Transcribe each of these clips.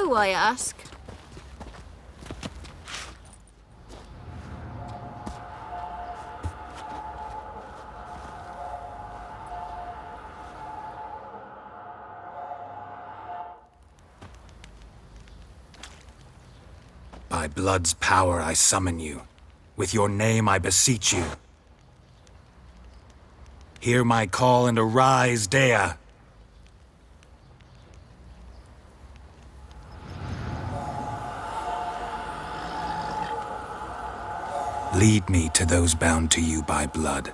you, I ask? By blood's power I summon you. With your name I beseech you. Hear my call and arise, Dea! Lead me to those bound to you by blood.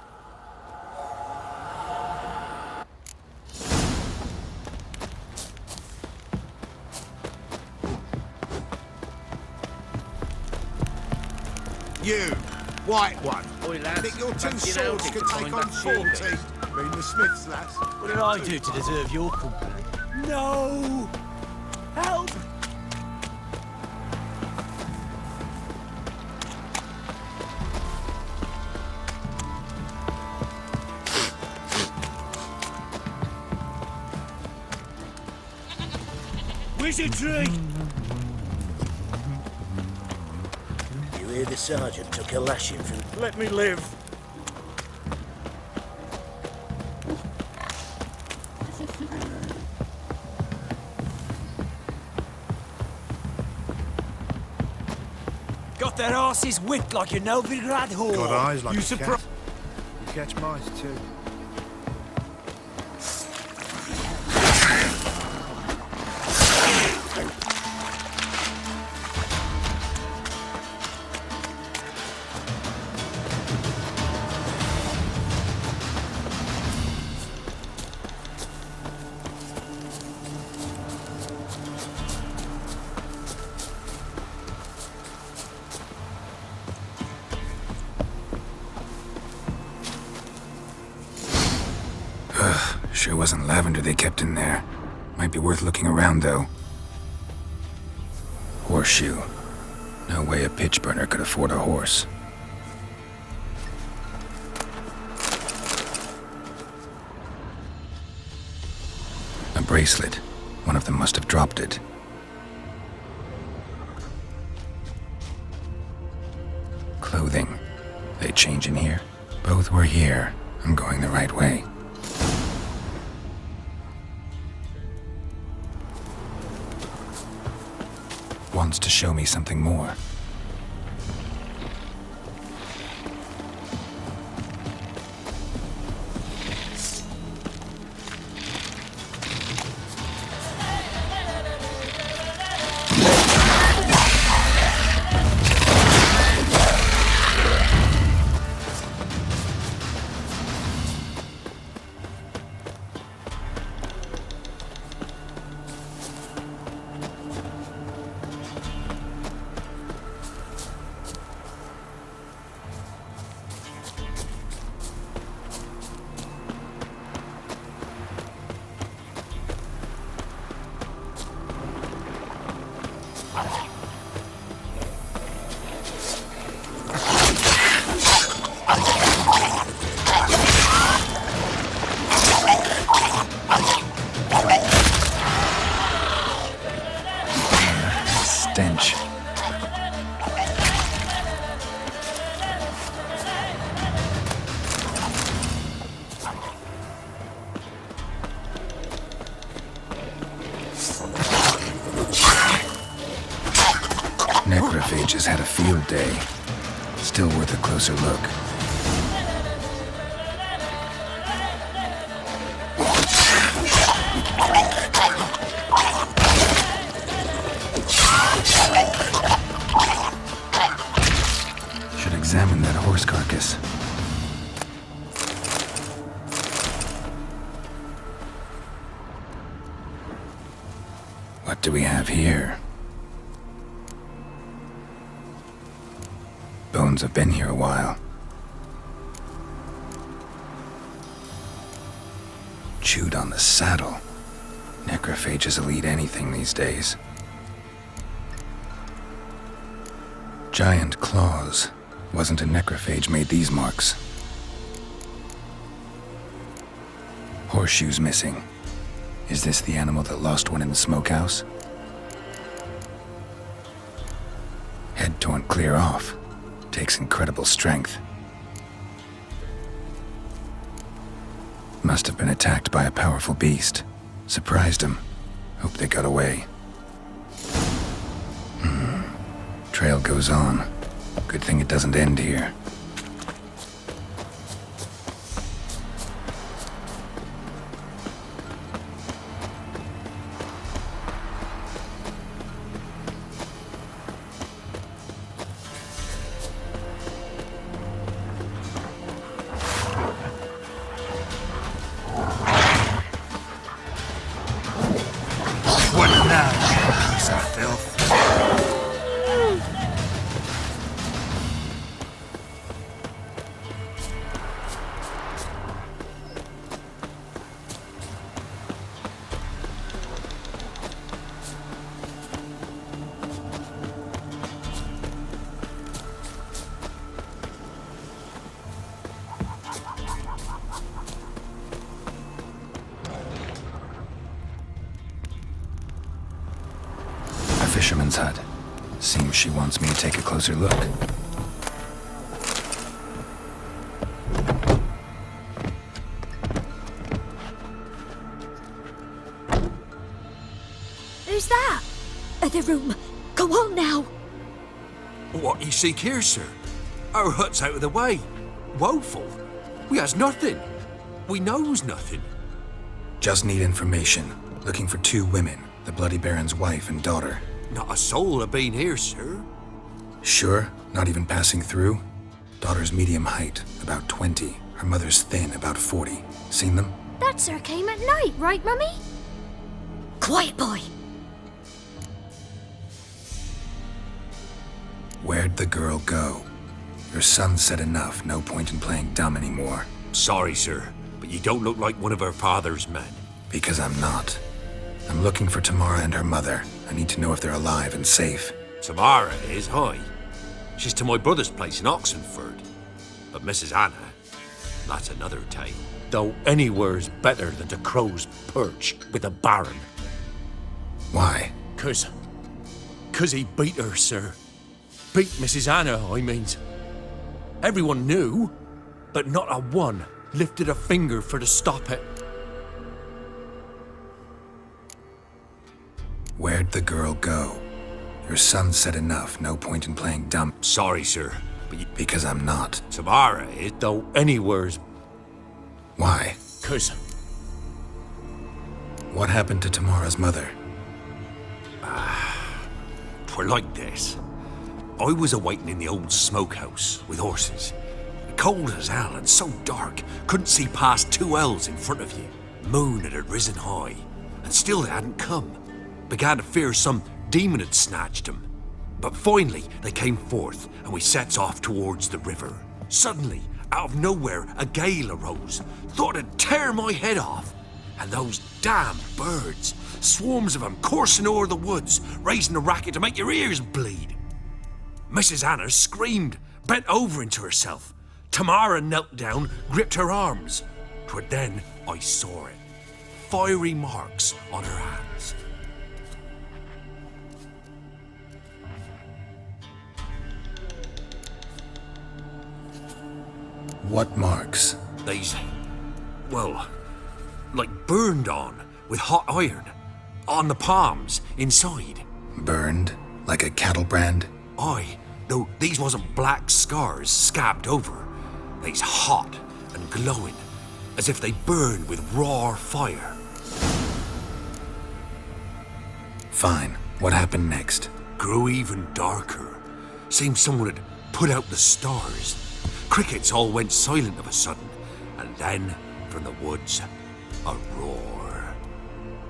You, white one. Oi, lads. Think your two fancy an swords outing could to take find on back 40? Ciri? Being the Smiths, lass. What did I do to deserve your company? No! Help! Wizardry! You hear the sergeant took a lashing from... Let me live! Got their asses whipped like a Novigrad whore. Got eyes like you a cat. surprised? You catch mice too. Sure wasn't lavender they kept in there. Might be worth looking around, though. Horseshoe. No way a pitch burner could afford a horse. A bracelet. One of them must have dropped it. Clothing. They change in here? Both were here. I'm going the right way. Wants to show me something more. Stench. Necrophage has had a field day. Still worth a closer look. Should examine that horse carcass. What do we have here? Bones have been here a while. Chewed on the saddle. Necrophages will eat anything these days. Giant claws. Wasn't a necrophage made these marks. Horseshoes missing. Is this the animal that lost one in the smokehouse? torn clear off. Takes incredible strength. Must have been attacked by a powerful beast. Surprised him. Hope they got away. Trail goes on. Good thing it doesn't end here. What now, piece of filth? A fisherman's hut. Seems she wants me to take a closer look. Who's that? The room. Go on now. What you seek here, sir? Our hut's out of the way. Woeful. We has nothing. We knows nothing. Just need information. Looking for 2 women. The Bloody Baron's wife and daughter. Not a soul have been here, sir. Sure? Not even passing through? Daughter's medium height, about 20. Her mother's thin, about 40. Seen them? That sir came at night, right, Mummy? Quiet, boy. Where'd the girl go? Your son said enough, no point in playing dumb anymore. Sorry, sir, but you don't look like one of her father's men. Because I'm not. I'm looking for Tamara and her mother. I need to know if they're alive and safe. Tamara is, hi. She's to my brother's place in Oxenford. But Mrs. Anna, that's another tale. Though anywhere's better than to crow's perch with a baron. Why? 'Cause he beat her, sir. Beat Mrs. Anna, I means. Everyone knew, but not a one lifted a finger for to stop it. Where'd the girl go? Your son said enough, no point in playing dumb. Sorry, sir, but Because I'm not. Tamara is, though anywhere's. Why? 'Cause What happened to Tamara's mother? 'twere like this. I was awaiting in the old smokehouse with horses. Cold as hell and so dark, couldn't see past 2 ells in front of you. Moon had risen high, and still they hadn't come. Began to fear some demon had snatched them. But finally they came forth, and we sets off towards the river. Suddenly, out of nowhere, a gale arose. Thought it'd tear my head off. And those damn birds, swarms of them coursing o'er the woods, raising a racket to make your ears bleed. Mrs. Anna screamed, bent over into herself. Tamara knelt down, gripped her arms. 'Twere then I saw it. Fiery marks on her hands. What marks? They's, well, like burned on with hot iron. On the palms, inside. Burned? Like a cattle brand? Aye, though these wasn't black scars scabbed over. They's hot and glowing, as if they burned with raw fire. Fine. What happened next? Grew even darker. Seemed someone had put out the stars. Crickets all went silent of a sudden, and then, from the woods, a roar.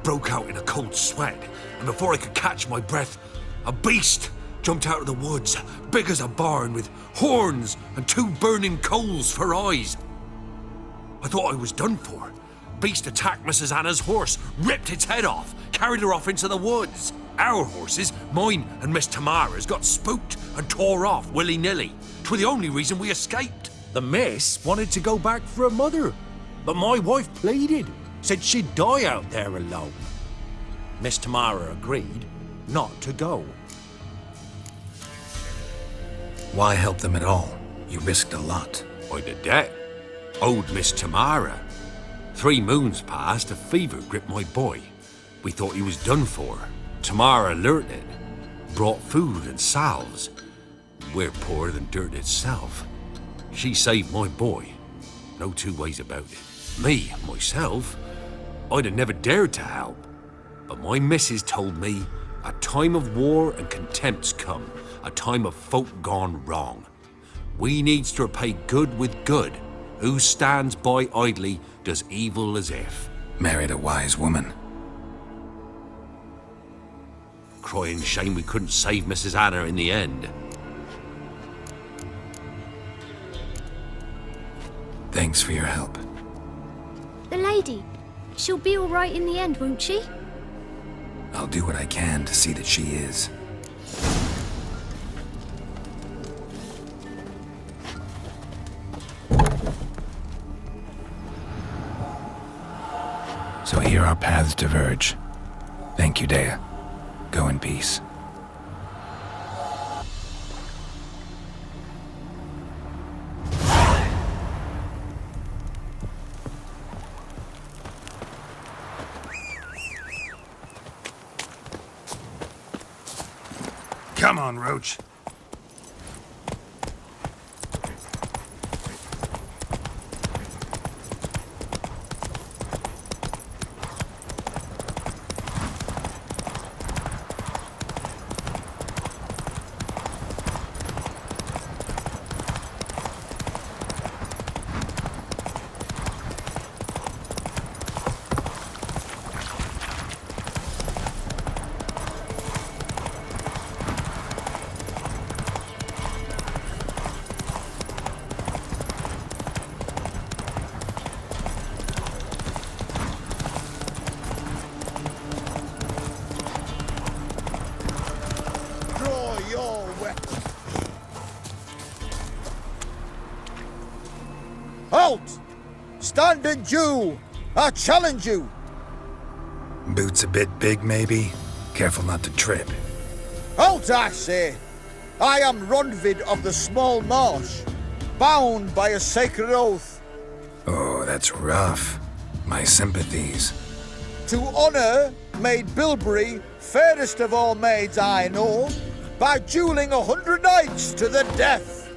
Broke out in a cold sweat, and before I could catch my breath, a beast jumped out of the woods, big as a barn, with horns and 2 burning coals for eyes. I thought I was done for. Beast attacked Mrs. Anna's horse, ripped its head off, carried her off into the woods. Our horses, mine and Miss Tamara's, got spooked and tore off willy-nilly. 'Twere the only reason we escaped. The miss wanted to go back for her mother, but my wife pleaded, said she'd die out there alone. Miss Tamara agreed not to go. Why help them at all? You risked a lot. I did that. Owed Miss Tamara. 3 moons passed, a fever gripped my boy. We thought he was done for. Tamara learnt it. Brought food and salves. We're poorer than dirt itself. She saved my boy. No 2 ways about it. Me, myself, I'd have never dared to help. But my missus told me a time of war and contempt's come. A time of folk gone wrong. We needs to repay good with good. Who stands by idly does evil as if. Married a wise woman. Crying shame we couldn't save Mrs. Anna in the end. Thanks for your help. The lady. She'll be all right in the end, won't she? I'll do what I can to see that she is. So here our paths diverge. Thank you, Dea. Go in peace. Come on, Roach. Draw your weapon. Halt! Stand and do! I challenge you! Boots a bit big, maybe? Careful not to trip. Halt, I say! I am Ronvid of the Small Marsh, bound by a sacred oath. Oh, that's rough. My sympathies. To honor Maid Bilberry, fairest of all maids I know, by dueling 100 knights to the death.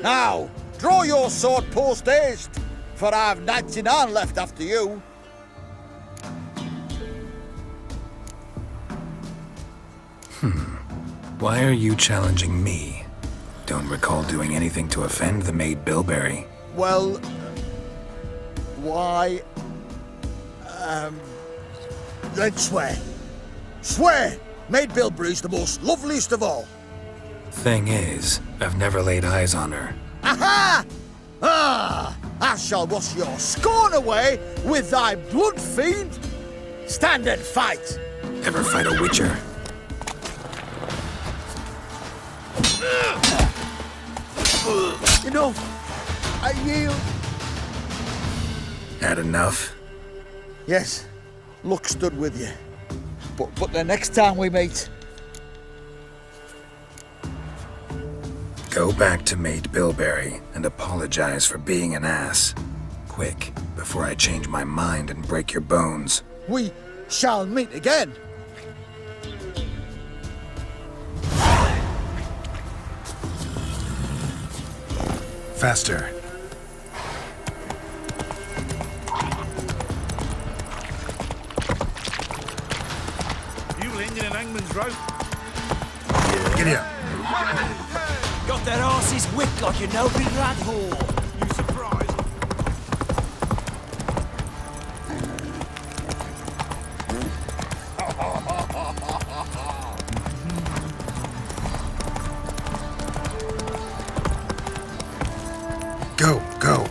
Now, draw your sword post haste, for I've 99 left after you. Why are you challenging me? Don't recall doing anything to offend the Maid Bilberry. Well, why, then swear. Swear! Maid Bilberry's the most loveliest of all. Thing is, I've never laid eyes on her. Aha! Ah! I shall wash your scorn away with thy blood, fiend! Stand and fight! Ever fight a witcher? Enough! I yield! Had enough? Yes, luck stood with you. But the next time we meet... Go back to Maid Bilberry and apologize for being an ass. Quick, before I change my mind and break your bones. we shall meet again. Faster. You hanging an hangman's rope? Get here. Got their asses whipped like you know big lad whore. You surprised? Go, go.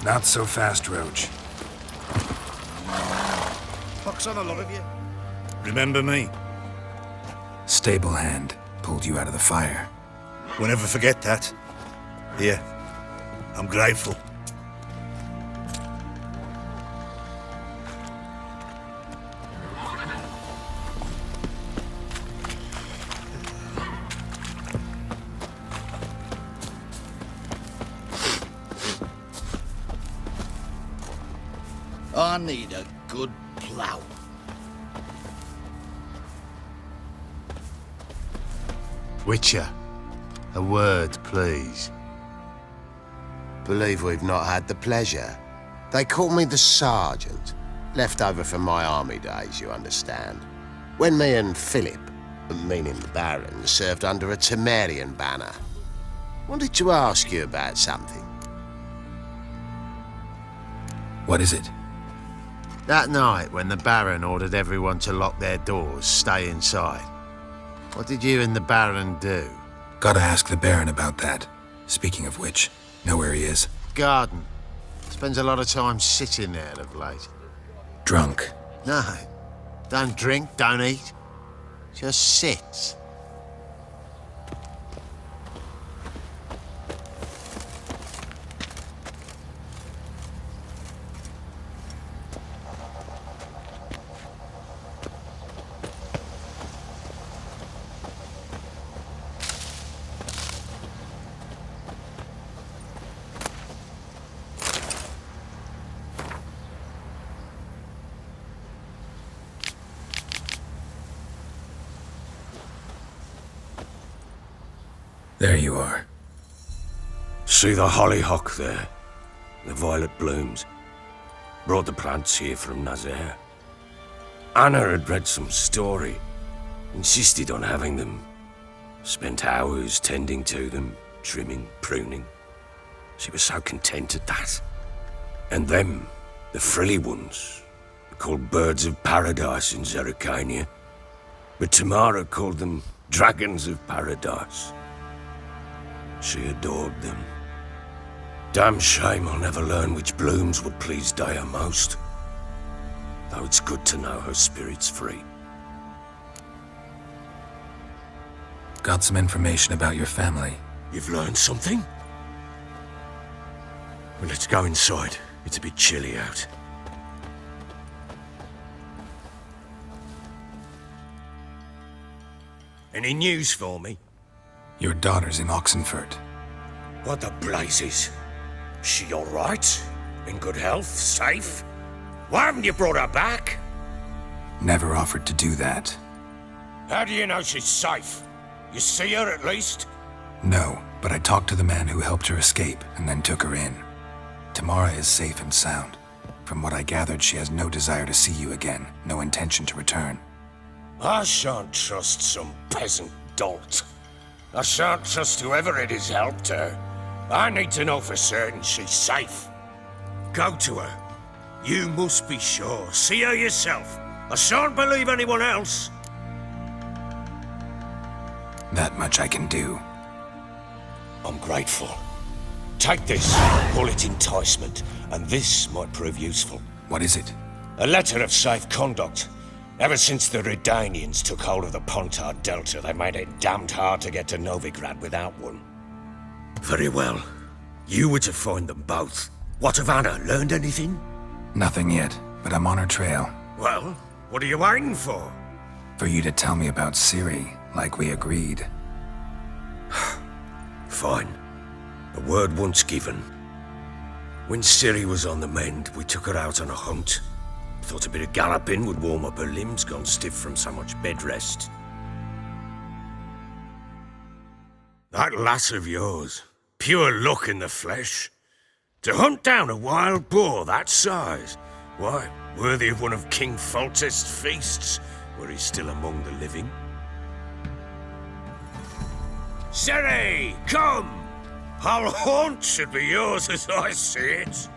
Not so fast, Roach. Pox on a lot of you. Remember me? Stable hand pulled you out of the fire. We'll never forget that. Here, I'm grateful. I need a good plough. Witcher, a word, please. Believe we've not had the pleasure. They call me the Sergeant. Left over from my army days, you understand. When me and Philip, meaning the Baron, served under a Temerian banner. Wanted to ask you about something. What is it? That night when the Baron ordered everyone to lock their doors, stay inside. What did you and the Baron do? Gotta ask the Baron about that. Speaking of which, know where he is? Garden. Spends a lot of time sitting there of late. Drunk. No. Don't drink, don't eat. Just sits. There you are. See the hollyhock there? The violet blooms. Brought the plants here from Nazaire. Anna had read some story. Insisted on having them. Spent hours tending to them, trimming, pruning. She was so content at that. And them, the frilly ones, called birds of paradise in Zerrikania. But Tamara called them dragons of paradise. She adored them. Damn shame I'll never learn which blooms would please Daya most. Though it's good to know her spirit's free. Got some information about your family. You've learned something? Well, let's go inside. It's a bit chilly out. Any news for me? Your daughter's in Oxenfurt. What the blazes? She all right? In good health? Safe? Why haven't you brought her back? Never offered to do that. How do you know she's safe? You see her at least? No, but I talked to the man who helped her escape and then took her in. Tamara is safe and sound. From what I gathered, she has no desire to see you again, no intention to return. I shan't trust some peasant dolt. I shan't trust whoever it is helped her. I need to know for certain she's safe. Go to her. You must be sure. See her yourself. I shan't believe anyone else. That much I can do. I'm grateful. Take this, call it enticement, and this might prove useful. What is it? A letter of safe conduct. Ever since the Redanians took hold of the Pontar Delta, they made it damned hard to get to Novigrad without one. Very well. You were to find them both. What of Anna? Learned anything? Nothing yet, but I'm on her trail. Well, what are you waiting for? For you to tell me about Ciri, like we agreed. Fine. A word once given. When Ciri was on the mend, we took her out on a hunt. Thought a bit of galloping would warm up her limbs, gone stiff from so much bed rest. That lass of yours, pure luck in the flesh. To hunt down a wild boar that size, why, worthy of one of King Foltest's feasts, were he still among the living. Ciri, come! Whole haunt should be yours as I see it.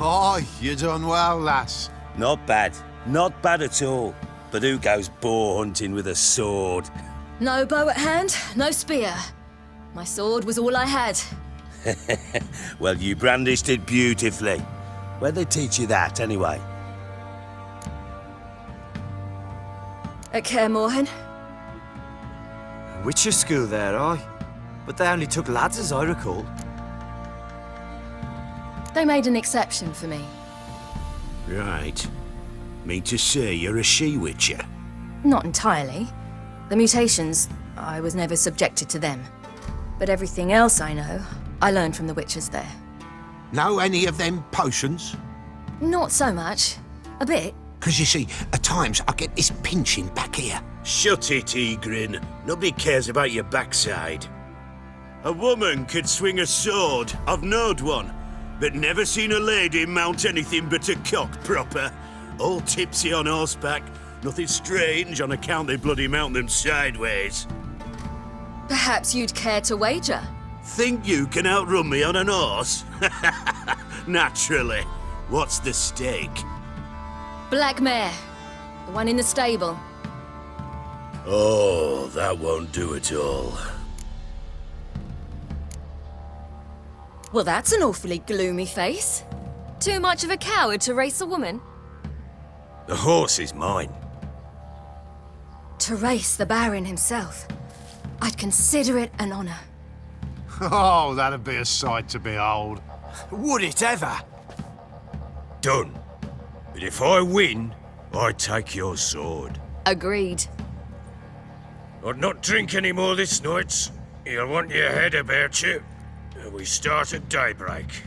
Oh, you done well, lass. Not bad. Not bad at all. But who goes boar hunting with a sword? No bow at hand, no spear. My sword was all I had. Well, you brandished it beautifully. Where'd they teach you that, anyway? At Kaer Morhen. Witcher school there, aye? but they only took lads as I recall. They made an exception for me. Right. Mean to say you're a she-witcher? Not entirely. The mutations, I was never subjected to them. But everything else I know, I learned from the witches there. Know any of them potions? Not so much. A bit. 'Cause you see, at times I get this pinching back here. Shut it, Egrin. Nobody cares about your backside. A woman could swing a sword. I've knowed one. But never seen a lady mount anything but a cock proper. All tipsy on horseback. Nothing strange on account they bloody mount them sideways. Perhaps you'd care to wager? Think you can outrun me on an horse? Naturally. What's the stake? Black mare. The one in the stable. Oh, that won't do at all. Well, that's an awfully gloomy face. Too much of a coward to race a woman? The horse is mine. To race the Baron himself. I'd consider it an honor. Oh, that'd be a sight to behold. Would it ever? Done. But if I win, I take your sword. Agreed. I'd not drink any more this night. You'll want your head about you. We start at daybreak.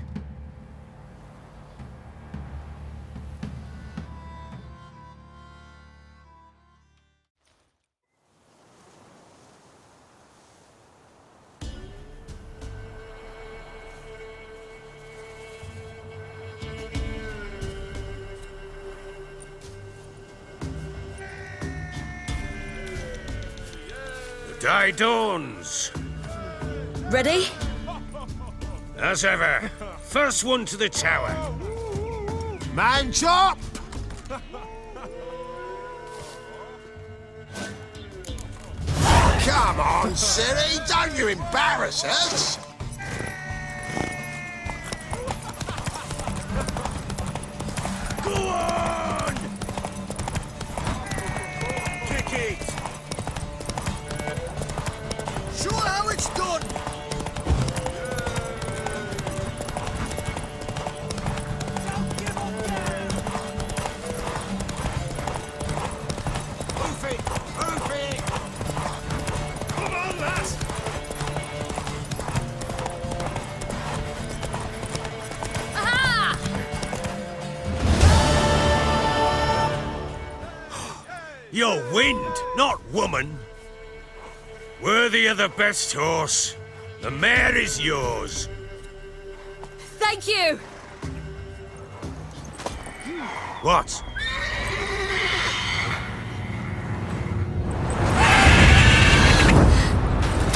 The day dawns. Ready? As ever, first one to the tower. Man chop! Come on, Ciri, don't you embarrass us! Go on! Kick it! Show how it's done! You're wind, not woman. Worthy of the best horse. The mare is yours. Thank you! What?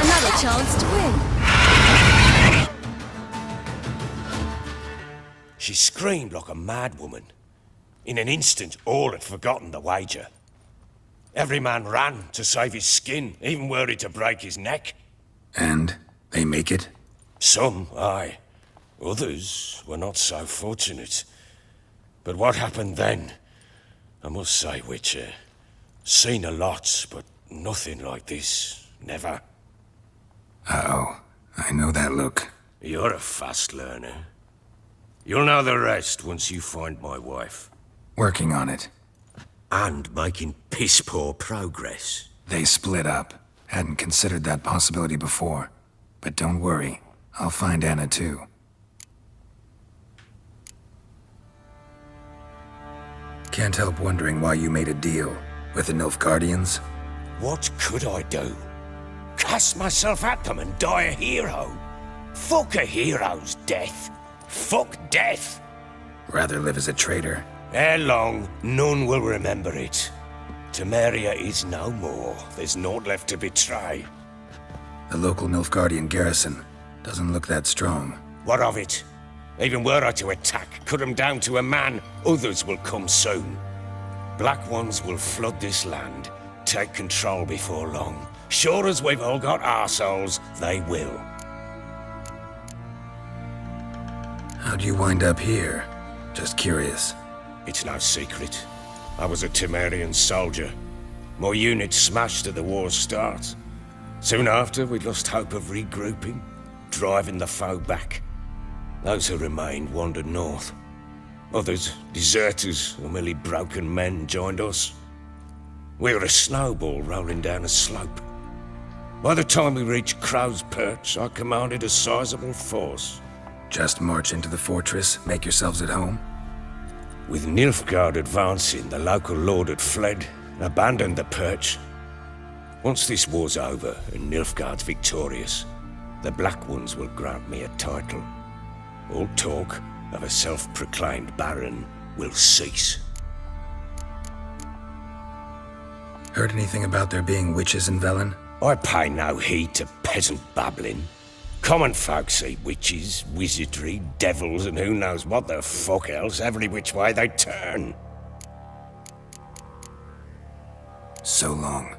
Another chance to win. She screamed like a mad woman. In an instant, all had forgotten the wager. Every man ran to save his skin, even were it to break his neck. And they make it? Some, aye. Others were not so fortunate. But what happened then? I must say, Witcher, seen a lot, but nothing like this. Never. Uh-oh. I know that look. You're a fast learner. You'll know the rest once you find my wife. Working on it. And making piss-poor progress. They split up. Hadn't considered that possibility before. But don't worry. I'll find Anna too. Can't help wondering why you made a deal with the Nilfgaardians. What could I do? Cast myself at them and die a hero? Fuck a hero's death. Fuck death. Rather live as a traitor. Ere long, none will remember it. Temeria is no more. There's naught left to betray. The local Nilfgaardian garrison doesn't look that strong. What of it? Even were I to attack, cut them down to a man, others will come soon. Black ones will flood this land, take control before long. Sure as we've all got arseholes, they will. How'd you wind up here? Just curious. It's no secret. I was a Temerian soldier. My unit smashed at the war's start. Soon after, we lost hope of regrouping, driving the foe back. Those who remained wandered north. Others, deserters or merely broken men, joined us. We were a snowball rolling down a slope. By the time we reached Crow's Perch, I commanded a sizable force. Just march into the fortress, make yourselves at home? With Nilfgaard advancing, the local lord had fled and abandoned the Perch. Once this war's over and Nilfgaard's victorious, the Black Ones will grant me a title. All talk of a self-proclaimed baron will cease. Heard anything about there being witches in Velen? I pay no heed to peasant babbling. Common folk see witches, wizardry, devils, and who knows what the fuck else every which way they turn. So long.